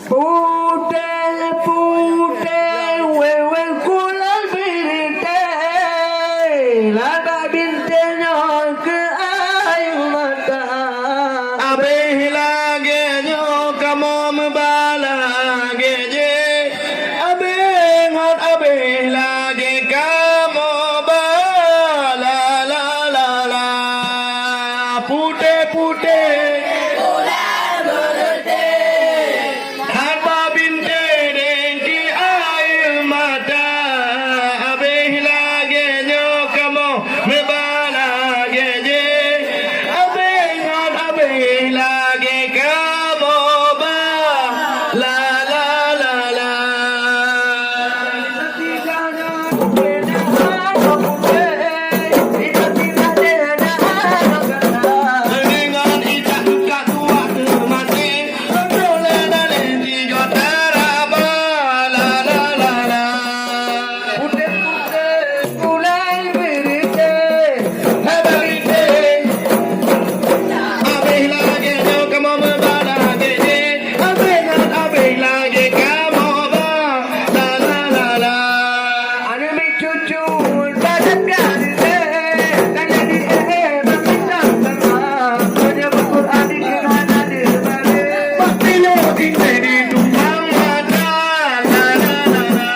Pute, pute, wewe kula birite, la babinte nyok ayu mata. Abe lage nyo kamom balage je. Abe ngot abe lage kamo bala la la la. Pute pute. Haba binte denki ayu mata. Abe lage nyo kamo me balage je. Abe ngot abe lage kamo ba la la la la. Dengan ijak katua mati, dole dale di jotara ba la la la la. Pute pute kula birite, Haba binte. Abe lage nyo kamo me balage je. Abe ngot abe lage kamo ba la la la la. ane me cucu dadat garite, kanya di meminta sama, kanya berquran di kirana di bale. Pilo kinte di tumpang mata la la la la.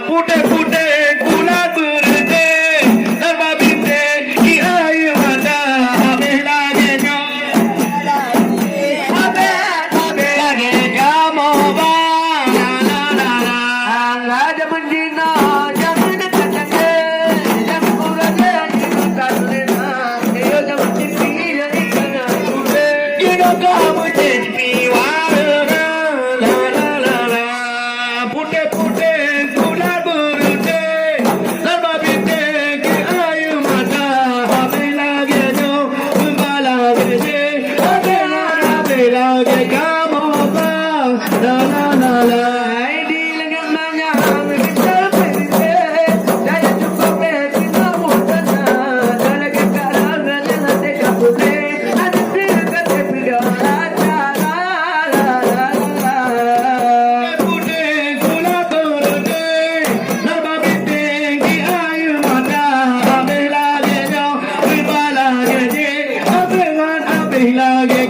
Pute pute kula berde. Haba binte ki ayu mata. Abe lage nyo. Abe abe Lage kamo ba la la la la. anga jaman dina jaman dekatnya, jaman kurangnya kita lena, iyo jaman tipi ya ikana pute. Kino kamu jadi warna la la la la. Pute pute kula berde. Haba binte ki ayu mata. Abe lage nyo. Balage je. Abe lage kamo ba la la la la. Ay di lengan manyang kita pede, daya cukup kita mudana, dala kita rana nanti kapune, ada tiga tiga la la la la la. Pute kula berde. Haba binte ki ayu mata. Abe lage nyo. Balage je. Abe lage